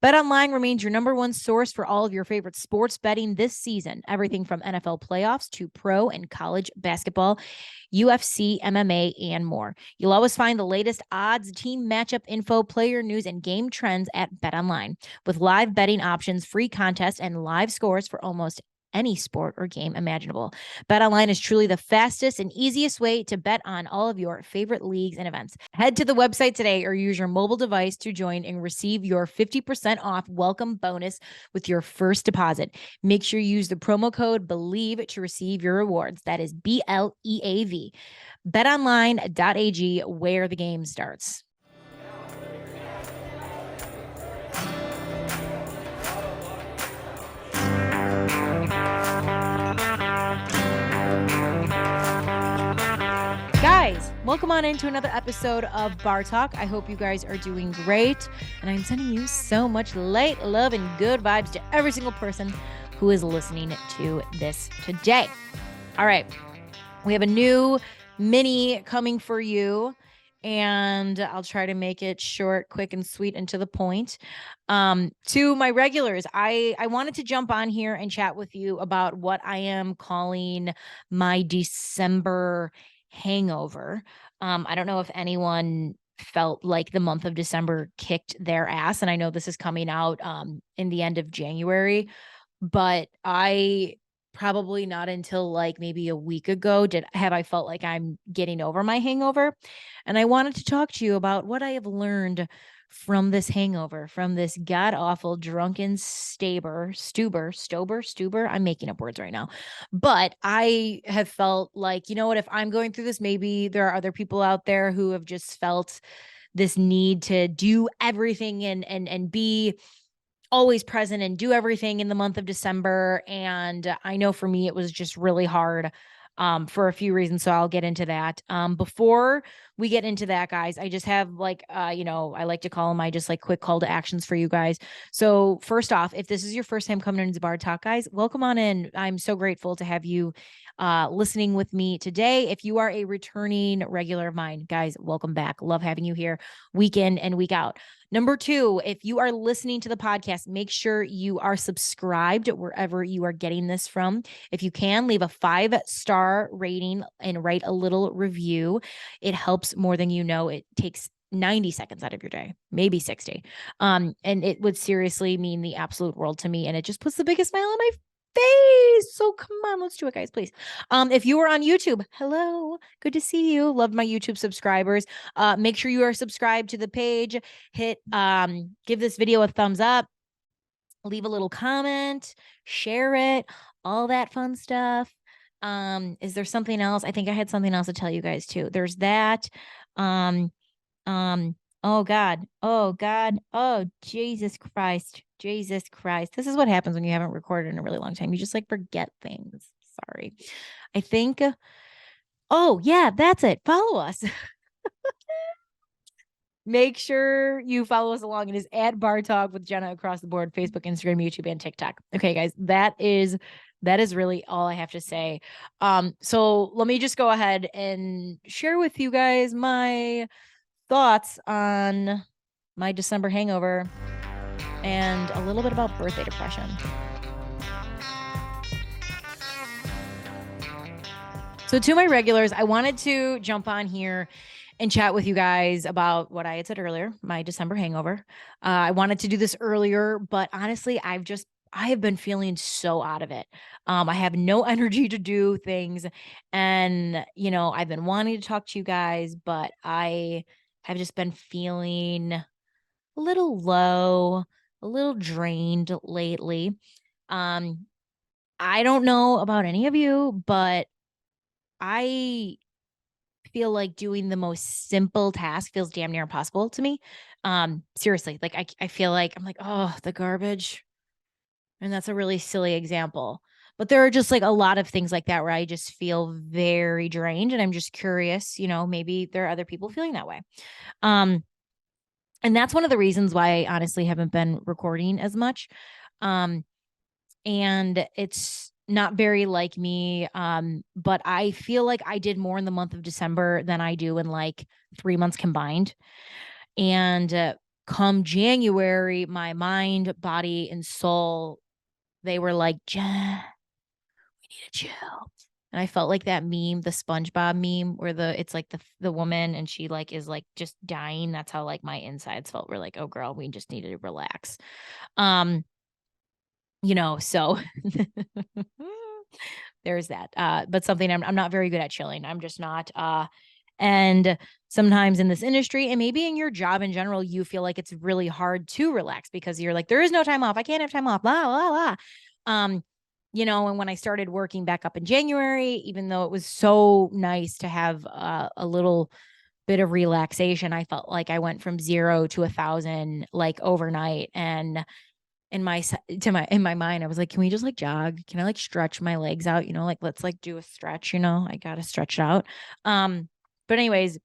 BetOnline remains your number one source for all of your favorite sports betting this season. Everything from NFL playoffs to pro and college basketball, UFC, MMA, and more. You'll always find the latest odds, team matchup info, player news, and game trends at BetOnline. With live betting options, free contests, and live scores for almost any sport or game imaginable. BetOnline is truly the fastest and easiest way to bet on all of your favorite leagues and events. Head to the website today or use your mobile device to join and receive your 50% off welcome bonus with your first deposit. Make sure you use the promo code BELIEVE to receive your rewards. That is BLEAV. BetOnline.ag, where the game starts. Guys, welcome on into another episode of Bar Talk. I hope you guys are doing great. And I'm sending you so much light, love, and good vibes to every single person who is listening to this today. All right. We have a new mini coming for you, and I'll try to make it short, quick, and sweet, and to the point. To my regulars, I wanted to jump on here and chat with you about what I am calling my December hangover. I don't know if anyone felt like the month of December kicked their ass, and I know this is coming out in the end of January, but I probably not until like maybe a week ago have I felt like I'm getting over my hangover. And I wanted to talk to you about what I have learned from this hangover, from this god awful drunken stuber. I'm making up words right now. But I have felt like, you know what, if I'm going through this, maybe there are other people out there who have just felt this need to do everything and be always present and do everything in the month of December. And I know for me, it was just really hard for a few reasons. So I'll get into that. Before we get into that, guys, I just have like, I like to call them my just like quick call to actions for you guys. So first off, if this is your first time coming into Bar Talk, guys, welcome on in. I'm so grateful to have you listening with me today. If you are a returning regular of mine, guys, welcome back. Love having you here week in and week out. Number two, if you are listening to the podcast, make sure you are subscribed wherever you are getting this from. If you can, leave a 5-star rating and write a little review. It helps more than you know. It takes 90 seconds out of your day, maybe 60. And it would seriously mean the absolute world to me. And it just puts the biggest smile on my face. So come on, let's do it, guys, please. If you are on YouTube, hello, good to see you. Love my YouTube subscribers. Make sure you are subscribed to the page. Hit, give this video a thumbs up, leave a little comment, share it, all that fun stuff. Is there something else? I think I had something else to tell you guys too. There's that. Oh God. Oh, Jesus Christ. This is what happens when you haven't recorded in a really long time. You just like forget things. Sorry. I think, oh yeah, that's it. Follow us. Make sure you follow us along. It is at Bar Talk with Jenna across the board, Facebook, Instagram, YouTube, and TikTok. Okay, guys, that is really all I have to say. So let me just go ahead and share with you guys my thoughts on my December hangover and a little bit about birthday depression. So to my regulars, I wanted to jump on here and chat with you guys about what I had said earlier, my December hangover. I wanted to do this earlier, but honestly, I have been feeling so out of it. I have no energy to do things. And, I've been wanting to talk to you guys, but I have just been feeling a little low, a little drained lately. I don't know about any of you, but I feel like doing the most simple task feels damn near impossible to me. Seriously, like I feel like I'm like, oh, the garbage. And that's a really silly example. But there are just like a lot of things like that where I just feel very drained. And I'm just curious, maybe there are other people feeling that way. And that's one of the reasons why I honestly haven't been recording as much. And it's not very like me. But I feel like I did more in the month of December than I do in like 3 months combined. And come January, my mind, body, and soul, they were like, Jen, we need to chill. And I felt like that meme, the SpongeBob meme, where it's like the woman and she like is like just dying. That's how like my insides felt. We're like, oh girl, we just needed to relax. So there's that. But something I'm not very good at chilling. I'm just not. And sometimes in this industry and maybe in your job in general, you feel like it's really hard to relax because you're like, there is no time off. I can't have time off, blah, blah, blah. And when I started working back up in January, even though it was so nice to have a little bit of relaxation, I felt like I went from 0 to 1,000 like overnight. And in my mind, I was like, can we just like jog? Can I like stretch my legs out? Like let's like do a stretch, I gotta stretch it out. But anyways,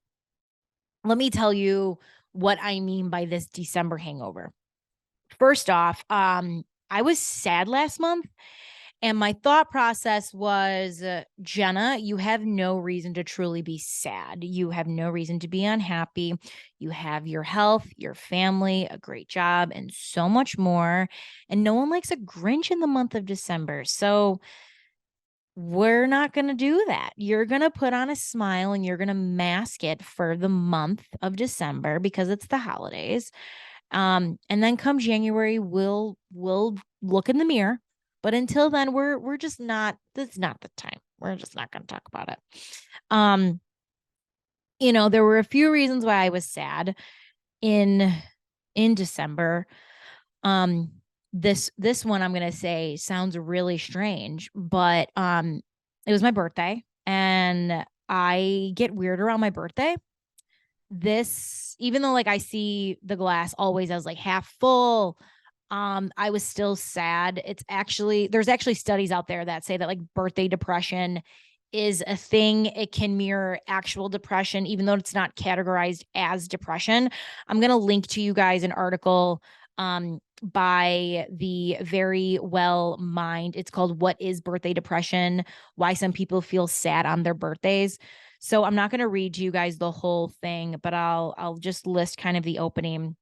let me tell you what I mean by this December hangover. First off, I was sad last month. And my thought process was, Jenna, you have no reason to truly be sad. You have no reason to be unhappy. You have your health, your family, a great job, and so much more. And no one likes a Grinch in the month of December. So we're not going to do that. You're going to put on a smile and you're going to mask it for the month of December because it's the holidays. And then come January, we'll look in the mirror. But until then, we're just not, that's not the time. We're just not going to talk about it. There were a few reasons why I was sad in December. This one I'm going to say sounds really strange, but it was my birthday and I get weird around my birthday. Even though like I see the glass always as like half full, I was still sad. There's actually studies out there that say that like birthday depression is a thing. It can mirror actual depression, even though it's not categorized as depression. I'm going to link to you guys an article by the Very Well Mind. It's called What is Birthday Depression? Why Some People Feel Sad on Their Birthdays. So I'm not going to read to you guys the whole thing, but I'll just list kind of the opening.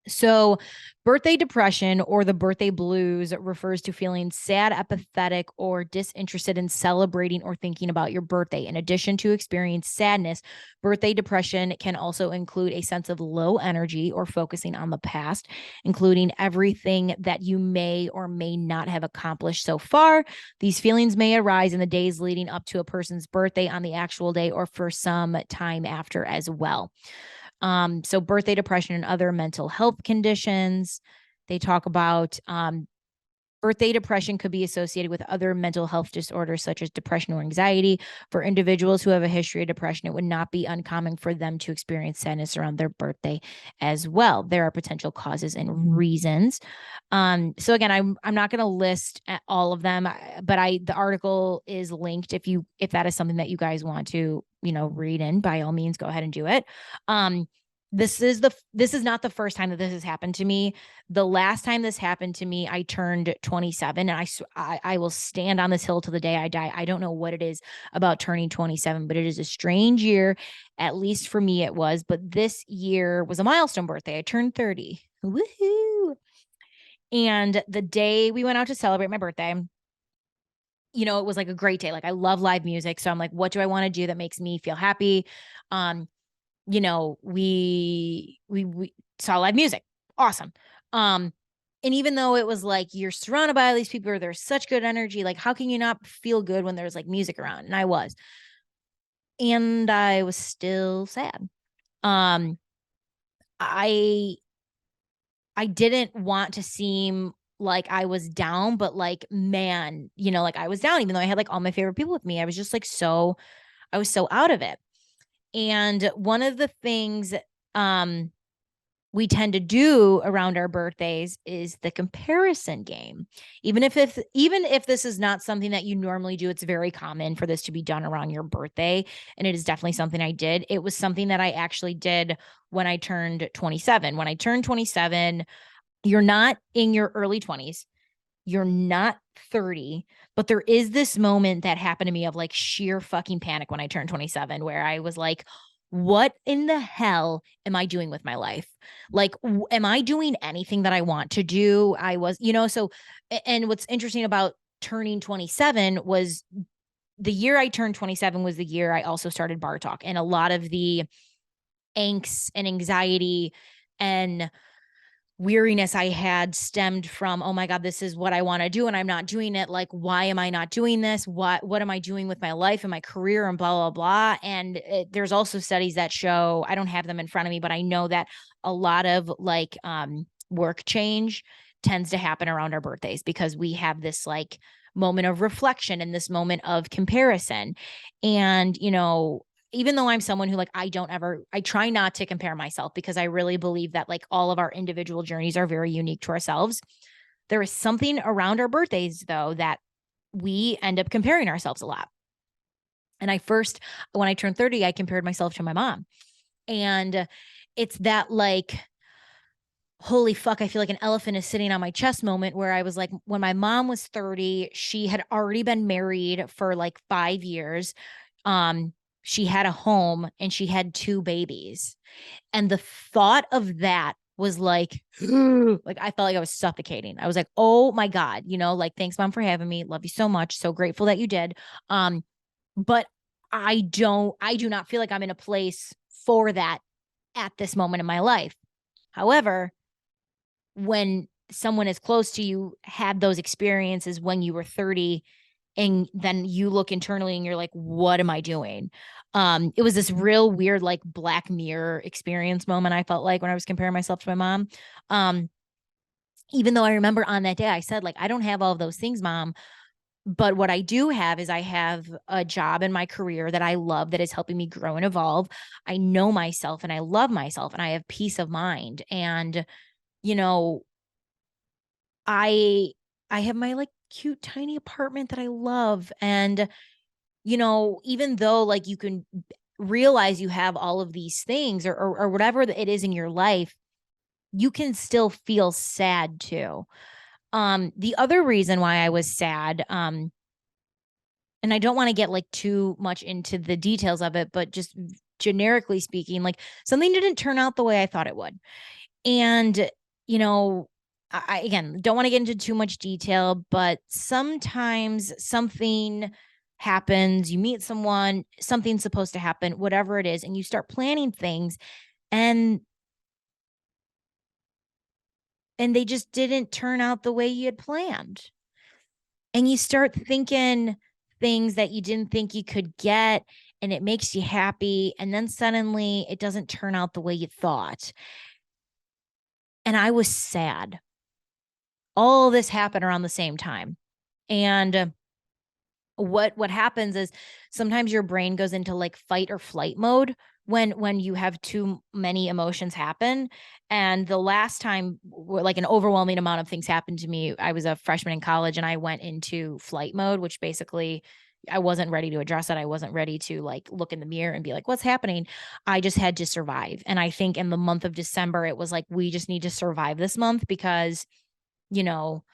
So, birthday depression or the birthday blues refers to feeling sad, apathetic, or disinterested in celebrating or thinking about your birthday. In addition to experience sadness, birthday depression can also include a sense of low energy or focusing on the past, including everything that you may or may not have accomplished so far. These feelings may arise in the days leading up to a person's birthday on the actual day or for some time after as well. So birthday depression and other mental health conditions. They talk about birthday depression could be associated with other mental health disorders such as depression or anxiety. For individuals who have a history of depression, it would not be uncommon for them to experience sadness around their birthday as well. There are potential causes and reasons. So again, I'm not going to list all of them, but the article is linked if that is something that you guys want to, read in, by all means, go ahead and do it. This is not the first time that this has happened to me. The last time this happened to me, I turned 27, and I will stand on this hill to the day I die. I don't know what it is about turning 27, but it is a strange year. At least for me, it was. But this year was a milestone birthday. I turned 30. Woohoo! And the day we went out to celebrate my birthday, it was like a great day. Like I love live music. So I'm like, what do I want to do that makes me feel happy? We saw live music. Awesome. And even though it was like, you're surrounded by all these people or there's such good energy, like how can you not feel good when there's like music around? And I was still sad. I didn't want to seem like I was down, but like, man, like I was down, even though I had like all my favorite people with me. I was just like, I was so out of it. And one of the things we tend to do around our birthdays is the comparison game. Even if this is not something that you normally do, it's very common for this to be done around your birthday. And it is definitely something I did. It was something that I actually did when I turned 27. When I turned 27, you're not in your early 20s. You're not 30, but there is this moment that happened to me of like sheer fucking panic when I turned 27, where I was like, what in the hell am I doing with my life? Like, am I doing anything that I want to do? I was, so, and what's interesting about turning 27 was the year I turned 27 was the year I also started Bar Talk. And a lot of the angst and anxiety and weariness I had stemmed from, oh my God, this is what I want to do and I'm not doing it. Like, why am I not doing this? What am I doing with my life and my career and blah, blah, blah. And there's also studies that show, I don't have them in front of me, but I know that a lot of like work change tends to happen around our birthdays because we have this like moment of reflection and this moment of comparison. And, even though I'm someone who like, I try not to compare myself because I really believe that like all of our individual journeys are very unique to ourselves. There is something around our birthdays though, that we end up comparing ourselves a lot. And when I turned 30, I compared myself to my mom. And it's that like, holy fuck, I feel like an elephant is sitting on my chest moment where I was like, when my mom was 30, she had already been married for like 5 years. She had a home and she had 2 babies. And the thought of that was like, like I felt like I was suffocating. I was like, oh my God, like, thanks, mom, for having me. Love you so much. So grateful that you did. But I do not feel like I'm in a place for that at this moment in my life. However, when someone as close to you had those experiences when you were 30, and then you look internally and you're like, what am I doing? It was this real weird, like Black Mirror experience moment. I felt like when I was comparing myself to my mom. Even though I remember on that day, I said like, I don't have all of those things, mom. But what I do have is I have a job in my career that I love that is helping me grow and evolve. I know myself and I love myself and I have peace of mind. And, you know, I I have my like cute tiny apartment that I love. And, even though like you can realize you have all of these things or whatever it is in your life, you can still feel sad too. The other reason why I was sad, and I don't want to get like too much into the details of it, but just generically speaking, like something didn't turn out the way I thought it would. And, you know, I again don't want to get into too much detail, but sometimes something happens, you meet someone, something's supposed to happen, whatever it is, and you start planning things and they just didn't turn out the way you had planned. And you start thinking things that you didn't think you could get and it makes you happy and then suddenly it doesn't turn out the way you thought. And I was sad. All this happened around the same time. And what happens is sometimes your brain goes into like fight or flight mode when you have too many emotions happen. And the last time like an overwhelming amount of things happened to me, I was a freshman in college and I went into flight mode, which basically I wasn't ready to address it. I wasn't ready to like look in the mirror and be like, what's happening? I just had to survive. And I think in the month of December, it was like, we just need to survive this month because, you know,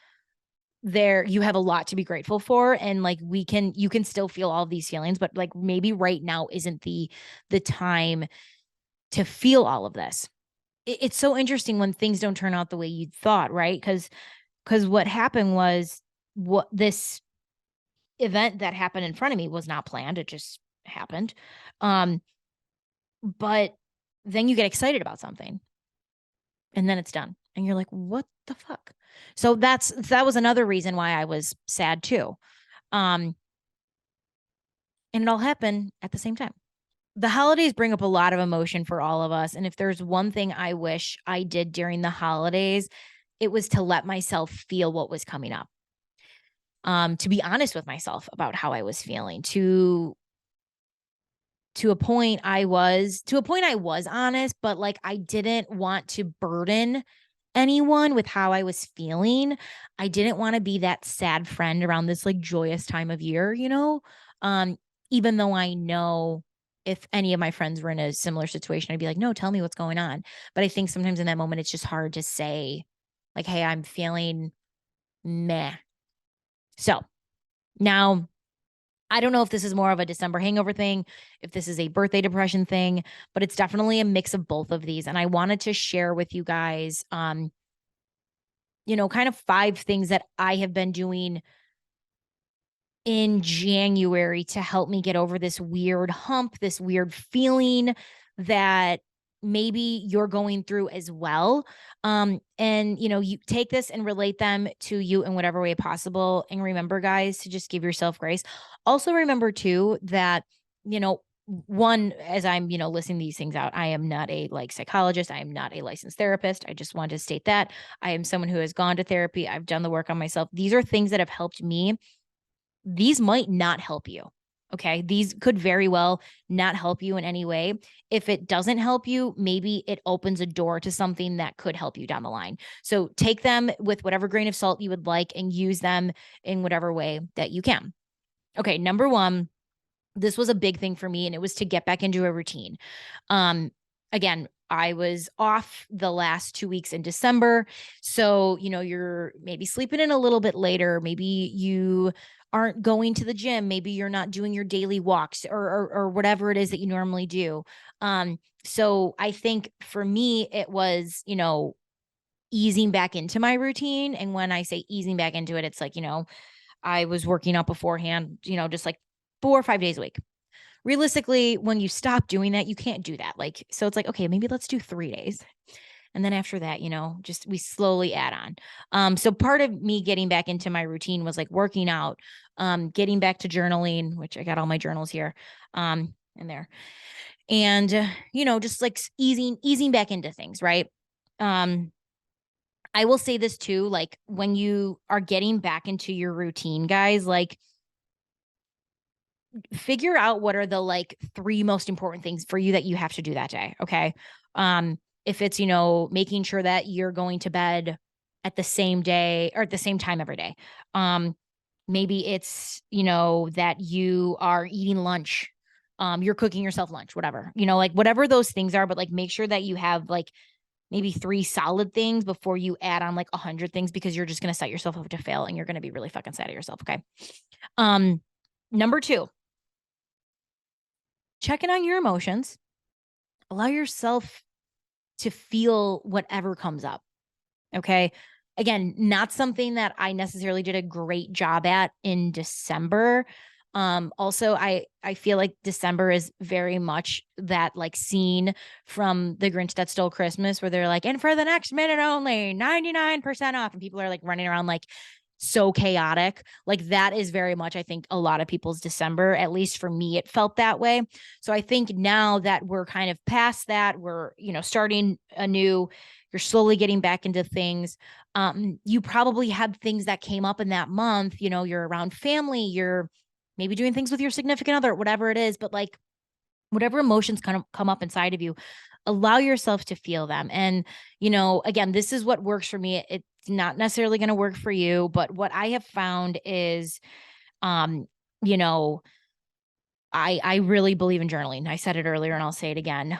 there you have a lot to be grateful for, and like you can still feel all these feelings, but like maybe right now isn't the time to feel all of this. It's so interesting when things don't turn out the way you thought, right? Because what happened was, what this event that happened in front of me was not planned, it just happened. But then you get excited about something and then it's done and you're like, what the fuck? So that was another reason why I was sad too. And it all happened at the same time. The holidays bring up a lot of emotion for all of us. And if there's one thing I wish I did during the holidays, it was to let myself feel what was coming up. To be honest with myself about how I was feeling, to a point I was honest, but like I didn't want to burden anyone with how I was feeling. I didn't want to be that sad friend around this like joyous time of year, Um, even though I know if any of my friends were in a similar situation, I'd be like, no, tell me what's going on. But I think sometimes in that moment, it's just hard to say, like, hey, I'm feeling meh. So now I don't know if this is more of a December hangover thing, if this is a birthday depression thing, but it's definitely a mix of both of these. And I wanted to share with you guys, kind of 5 things that I have been doing in January to help me get over this weird hump, this weird feeling that maybe you're going through as well. And you take this and relate them to you in whatever way possible. And remember, guys, to just give yourself grace. Also, remember too that, one, as I'm, listing these things out, I am not a psychologist. I am not a licensed therapist. I just wanted to state that I am someone who has gone to therapy. I've done the work on myself. These are things that have helped me. These might not help you. Okay. These could very well not help you in any way. If it doesn't help you, maybe it opens a door to something that could help you down the line. So take them with whatever grain of salt you would like and use them in whatever way that you can. Okay. Number one, this was a big thing for me, and it was to get back into a routine. Again, I was off the last 2 weeks in December. So, you're maybe sleeping in a little bit later. Maybe you aren't going to the gym. Maybe you're not doing your daily walks or whatever it is that you normally do. So I think for me, it was, easing back into my routine. And when I say easing back into it, it's like, I was working out beforehand, just like 4 or 5 days a week. Realistically, when you stop doing that, you can't do that. So it's like, okay, maybe let's do 3 days. And then after that, just we slowly add on. So part of me getting back into my routine was like working out, getting back to journaling, which I got all my journals here, in there. And, just like easing back into things. Right. I will say this too, like when you are getting back into your routine, guys, like figure out what are the 3 most important things for you that you have to do that day. Okay. If it's, making sure that you're going to bed at the same day or at the same time every day. Maybe it's, that you are eating lunch. You're cooking yourself lunch, whatever, whatever those things are, but make sure that you have maybe 3 solid things before you add on 100 things, because you're just going to set yourself up to fail and you're going to be really fucking sad at yourself. Okay. Number 2, check in on your emotions. Allow yourself to feel whatever comes up. Okay. Again, not something that I necessarily did a great job at in December. Also, I feel like December is very much that scene from The Grinch That Stole Christmas, where they're like, and for the next minute only, 99% off. And people are running around so chaotic. That is very much, I think, a lot of people's December. At least for me, it felt that way. So I think now that we're kind of past that, we're, starting anew, you're slowly getting back into things. You probably had things that came up in that month. You're around family, you're maybe doing things with your significant other, whatever it is, but whatever emotions kind of come up inside of you, allow yourself to feel them. And, again, this is what works for me. It's not necessarily going to work for you, but what I have found is, you know, I really believe in journaling. I said it earlier and I'll say it again.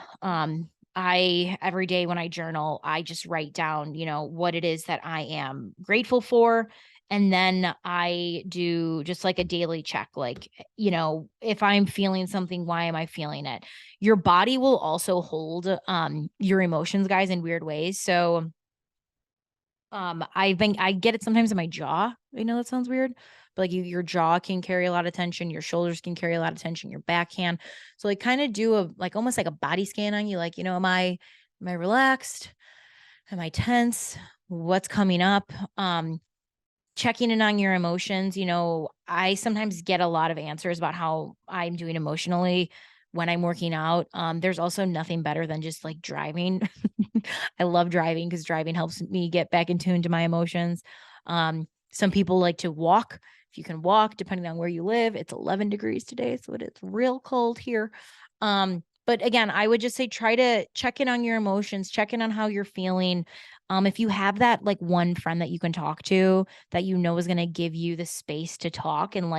Every day when I journal, I just write down, what it is that I am grateful for. And then I do just a daily check, if I'm feeling something, why am I feeling it? Your body will also hold your emotions, guys, in weird ways. So I get it sometimes in my jaw. I know that sounds weird, but your jaw can carry a lot of tension, your shoulders can carry a lot of tension, your back can. So kind of do almost like a body scan on you. Am I relaxed? Am I tense? What's coming up? Checking in on your emotions. I sometimes get a lot of answers about how I'm doing emotionally when I'm working out. There's also nothing better than just driving. I love driving because driving helps me get back in tune to my emotions. Some people like to walk. If you can walk, depending on where you live, it's 11 degrees today, so it's real cold here. But again, I would just say try to check in on your emotions, check in on how you're feeling. If you have that one friend that you can talk to that is going to give you the space to talk and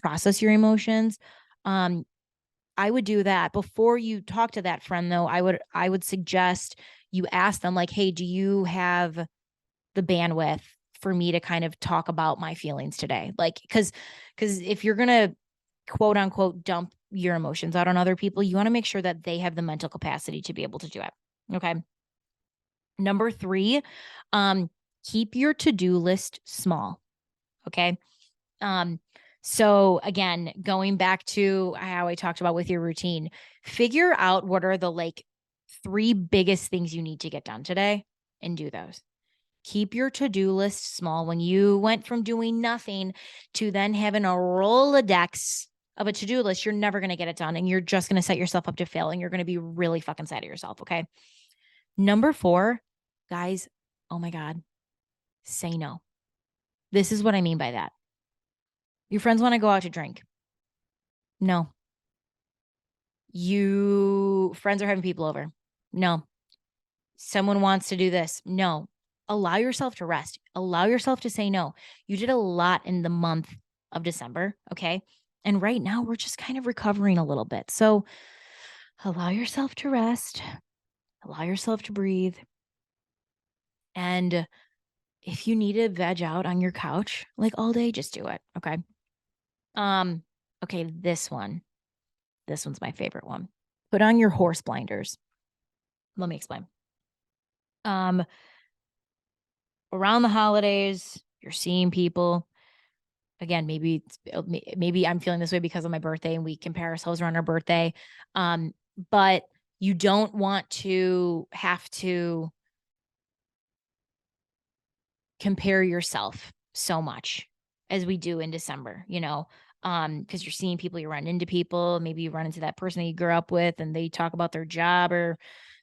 process your emotions, I would do that. Before you talk to that friend, though, I would suggest you ask them hey, do you have the bandwidth for me to kind of talk about my feelings today? Because if you're going to quote unquote dump your emotions out on other people. You want to make sure that they have the mental capacity to be able to do it. Okay. Number 3, keep your to-do list small. Okay. Um, so again, going back to how I talked about with your routine, figure out what are the like 3 biggest things you need to get done today and do those. Keep your to-do list small. When you went from doing nothing to then having a Rolodex of a to-do list, you're never going to get it done and you're just going to set yourself up to fail and you're going to be really fucking sad at yourself. Okay. Number 4, guys, oh my God, say no. This is what I mean by that. Your friends want to go out to drink. No. You friends are having people over. No. Someone wants to do this. No. Allow yourself to rest. Allow yourself to say no. You did a lot in the month of December. Okay. And right now we're just kind of recovering a little bit. So allow yourself to rest. Allow yourself to breathe. And if you need to veg out on your couch like all day, just do it. Okay. Okay, this one. This one's my favorite one. Put on your horse blinders. Let me explain. Around the holidays, you're seeing people. Again, maybe I'm feeling this way because of my birthday and we compare ourselves around our birthday. But you don't want to have to compare yourself so much as we do in December, because you're seeing people, you run into people, maybe you run into that person that you grew up with and they talk about their job or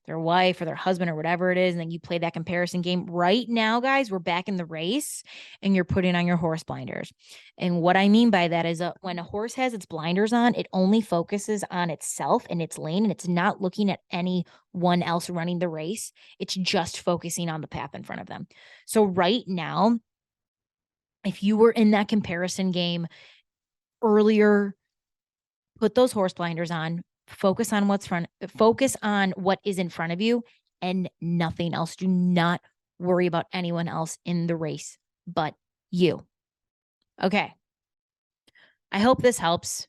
their wife or their husband or whatever it is. And then you play that comparison game. Right now, guys, we're back in the race and you're putting on your horse blinders. And what I mean by that is when a horse has its blinders on, it only focuses on itself and its lane, and it's not looking at anyone else running the race. It's just focusing on the path in front of them. So right now, if you were in that comparison game earlier, put those horse blinders on, focus on what is in front of you and nothing else. Do not worry about anyone else in the race but you. Okay. I hope this helps.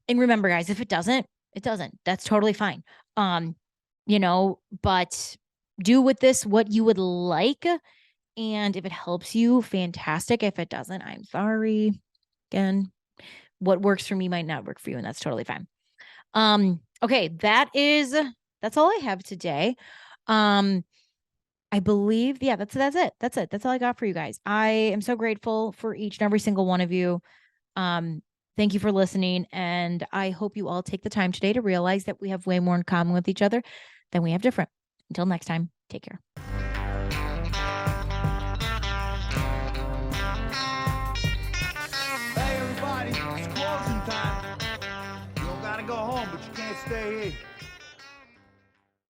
And remember, guys, if it doesn't, it doesn't. That's totally fine. But do with this what you would like. And if it helps you, fantastic. If it doesn't, I'm sorry. Again, what works for me might not work for you, and that's totally fine. Okay, that's all I have today. I believe, yeah, that's it. That's it. That's all I got for you guys. I am so grateful for each and every single one of you. Thank you for listening, and I hope you all take the time today to realize that we have way more in common with each other than we have different. Until next time, take care. Hey everybody, it's closing time. You don't gotta go home, but you can't stay here.